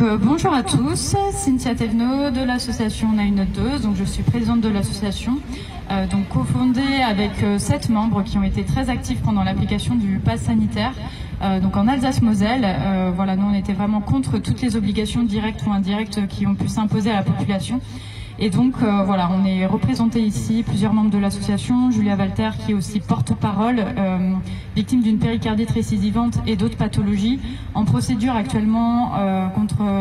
Bonjour à tous, Cynthia Thévenot de l'association On a une note dose. Donc je suis présidente de l'association, cofondée avec 7 membres qui ont été très actifs pendant l'application du pass sanitaire. Donc en Alsace-Moselle, voilà, nous on était vraiment contre toutes les obligations directes ou indirectes qui ont pu s'imposer à la population. Et donc voilà, on est représenté ici, plusieurs membres de l'association, Julia Walter qui est aussi porte-parole, victime d'une péricardite récidivante et d'autres pathologies, en procédure actuellement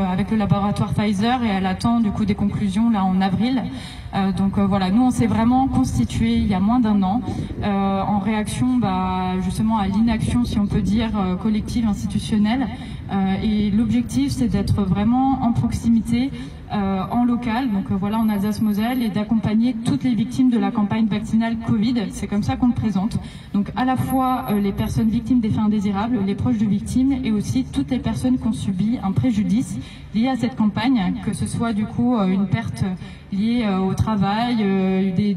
avec le laboratoire Pfizer, et elle attend du coup des conclusions là en avril. Voilà, nous on s'est vraiment constitué il y a moins d'1 an en réaction justement à l'inaction, si on peut dire, collective, institutionnelle. Et l'objectif c'est d'être vraiment en proximité, en local, donc voilà, en Alsace-Moselle, et d'accompagner toutes les victimes de la campagne vaccinale Covid. C'est comme ça qu'on le présente. Donc à la fois les personnes victimes d'effets indésirables, les proches de victimes, et aussi toutes les personnes qui ont subi un préjudice lié à cette campagne, que ce soit du coup une perte liée au travail, liée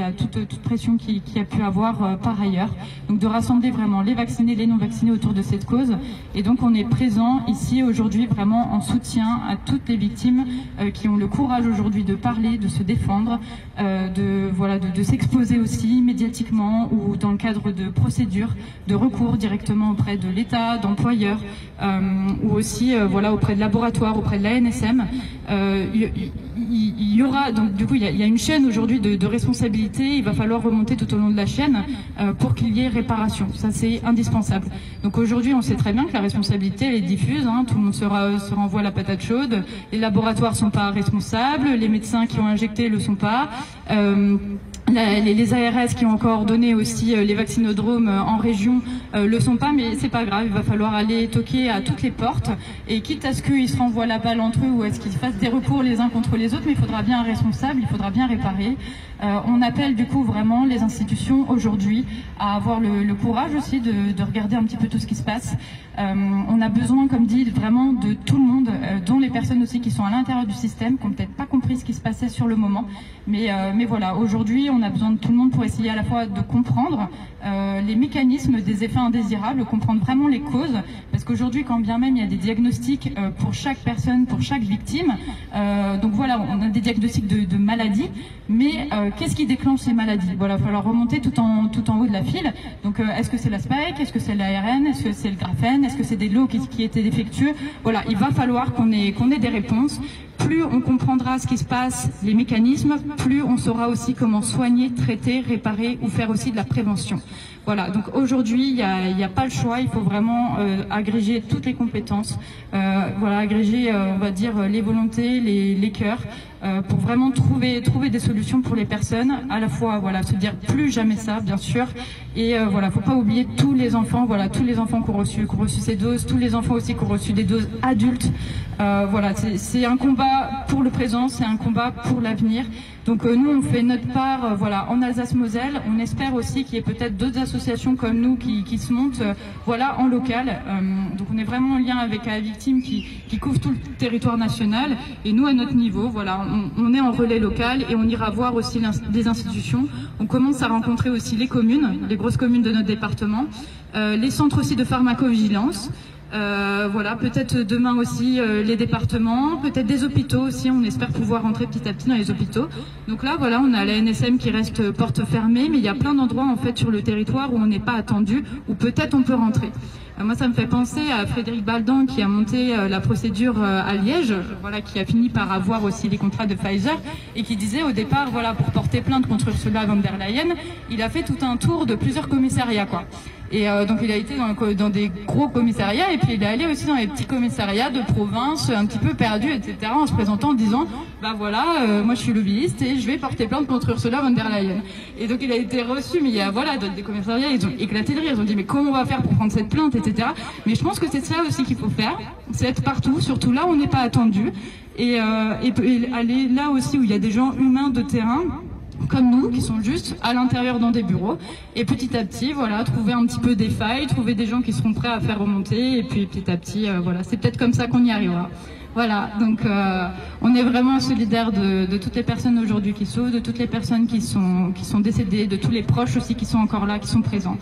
à toute pression qui a pu avoir par ailleurs. Donc de rassembler vraiment les vaccinés, les non vaccinés autour de cette cause. Et donc on est présent ici aujourd'hui vraiment en soutien à toutes les victimes qui ont le courage aujourd'hui de parler, de se défendre, de s'exposer aussi médiatiquement ou dans le cadre de procédures de recours directement auprès de l'État, d'employeurs, ou aussi auprès de laboratoires, auprès de l'ANSM. Il y aura donc du coup il y a une chaîne aujourd'hui de responsabilité. Il va falloir remonter tout au long de la chaîne pour qu'il y ait réparation. Ça c'est indispensable. Donc aujourd'hui on sait très bien que la responsabilité elle est diffuse, hein, tout le monde se renvoie la patate chaude. Les laboratoires sont pas responsables, les médecins qui ont injecté le sont pas. Les ARS qui ont coordonné aussi les vaccinodromes en région le sont pas, mais c'est pas grave, il va falloir aller toquer à toutes les portes, et quitte à ce qu'ils se renvoient la balle entre eux ou à ce qu'ils fassent des recours les uns contre les autres, mais il faudra bien un responsable, il faudra bien réparer. On appelle du coup vraiment les institutions aujourd'hui à avoir le courage aussi de regarder un petit peu tout ce qui se passe. On a besoin, comme dit, vraiment de tout le monde, dont les personnes aussi qui sont à l'intérieur du système, qui n'ont peut-être pas compris ce qui se passait sur le moment. Mais voilà, aujourd'hui on a besoin de tout le monde pour essayer à la fois de comprendre les mécanismes des effets indésirables, comprendre vraiment les causes, parce qu'aujourd'hui quand bien même il y a des diagnostics pour chaque personne, pour chaque victime, donc voilà, on a des diagnostics de maladies, mais qu'est-ce qui déclenche ces maladies? Voilà, il va falloir remonter tout en haut de la file. Donc est-ce que c'est la spike? Est-ce que c'est l'ARN? Est-ce que c'est le graphène? Est-ce que c'est des lots qui étaient défectueux? Voilà, il va falloir qu'on ait des réponses. Plus on comprendra ce qui se passe, les mécanismes, plus on saura aussi comment soigner, traiter, réparer ou faire aussi de la prévention. Voilà, donc aujourd'hui, il n'y a pas le choix, il faut vraiment agréger toutes les compétences, agréger, on va dire, les volontés, les cœurs, pour vraiment trouver des solutions pour les personnes, à la fois, se dire plus jamais ça, bien sûr, et faut pas oublier tous les enfants qui ont reçu ces doses, tous les enfants aussi qui ont reçu des doses adultes. C'est un combat pour le présent, c'est un combat pour l'avenir. Donc nous, on fait notre part en Alsace-Moselle. On espère aussi qu'il y ait peut-être d'autres associations comme nous qui se montent en local. Donc on est vraiment en lien avec la victime qui couvre tout le territoire national. Et nous, à notre niveau, on est en relais local, et on ira voir aussi des institutions. On commence à rencontrer aussi les communes, les grosses communes de notre département, les centres aussi de pharmacovigilance. Peut-être demain aussi les départements, peut-être des hôpitaux aussi, on espère pouvoir rentrer petit à petit dans les hôpitaux. Donc là on a la NSM qui reste porte fermée, mais il y a plein d'endroits en fait sur le territoire où on n'est pas attendu, où peut-être on peut rentrer. Moi ça me fait penser à Frédéric Baldan qui a monté la procédure à Liège, qui a fini par avoir aussi les contrats de Pfizer, et qui disait au départ, pour porter plainte contre Ursula von der Leyen, il a fait tout un tour de plusieurs commissariats Et donc il a été dans des gros commissariats, et puis il est allé aussi dans les petits commissariats de province un petit peu perdus, etc., en se présentant en disant moi je suis lobbyiste et je vais porter plainte contre Ursula von der Leyen. Et donc il a été reçu, mais il y a des commissariats, ils ont éclaté de rire, ils ont dit mais comment on va faire pour prendre cette plainte, etc. Mais je pense que c'est ça aussi qu'il faut faire, c'est être partout, surtout là où on n'est pas attendu, et aller là aussi où il y a des gens humains de terrain comme nous, qui sont juste à l'intérieur dans des bureaux, et petit à petit, trouver un petit peu des failles, trouver des gens qui seront prêts à faire remonter, et puis petit à petit, c'est peut-être comme ça qu'on y arrivera. Voilà, donc on est vraiment solidaires de toutes les personnes aujourd'hui qui souffrent, de toutes les personnes qui sont décédées, de tous les proches aussi qui sont encore là, qui sont présents.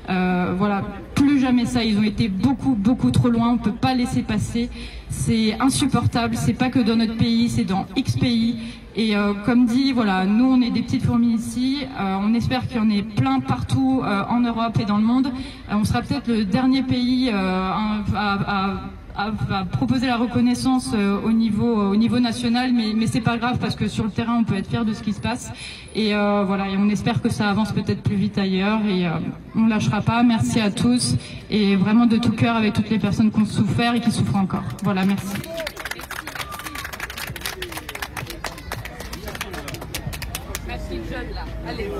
Voilà, plus jamais ça, ils ont été beaucoup trop loin, on ne peut pas laisser passer, c'est insupportable, c'est pas que dans notre pays, c'est dans X pays. Et comme dit, voilà, nous on est des petites fourmis ici, on espère qu'il y en ait plein partout en Europe et dans le monde. On sera peut-être le dernier pays à proposer la reconnaissance au niveau national, mais c'est pas grave parce que sur le terrain on peut être fier de ce qui se passe et voilà, et on espère que ça avance peut-être plus vite ailleurs et on lâchera pas. Merci à tous et vraiment de tout cœur avec toutes les personnes qui ont souffert et qui souffrent encore. Voilà, merci. Merci jeune là, allez.